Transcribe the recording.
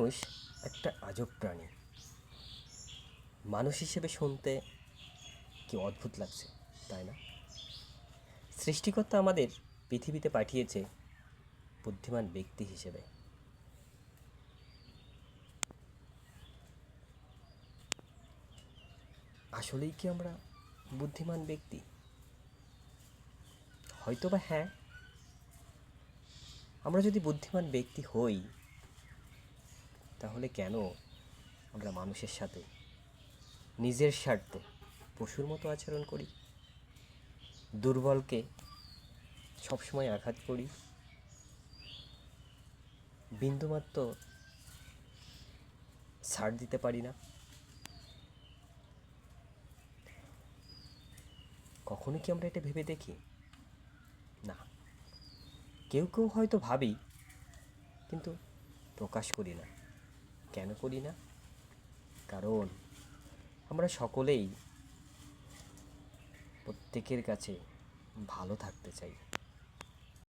মানুষ একটা আজব প্রাণী। মানুষ হিসেবে শুনতে কি অদ্ভুত লাগছে, তাই না? সৃষ্টিকর্তা আমাদের পৃথিবীতে পাঠিয়েছে বুদ্ধিমান ব্যক্তি হিসেবে। আসলেই কি আমরা বুদ্ধিমান ব্যক্তি? হয়তোবা হ্যাঁ। আমরা যদি বুদ্ধিমান ব্যক্তি হই, তাহলে কেন আমরা মানুষের সাথে নিজের স্বার্থে পশুর মতো আচরণ করি, দুর্বলকে সবসময় আঘাত করি, বিন্দুমাত্র ছাড় দিতে পারি না? কখনো কি আমরা এটা ভেবে দেখি? না। কেউ কেউ হয়তো ভাবি, কিন্তু প্রকাশ করি না। কেন করি না? কারণ আমরা সকলেই প্রত্যেকের কাছে ভালো থাকতে চাই।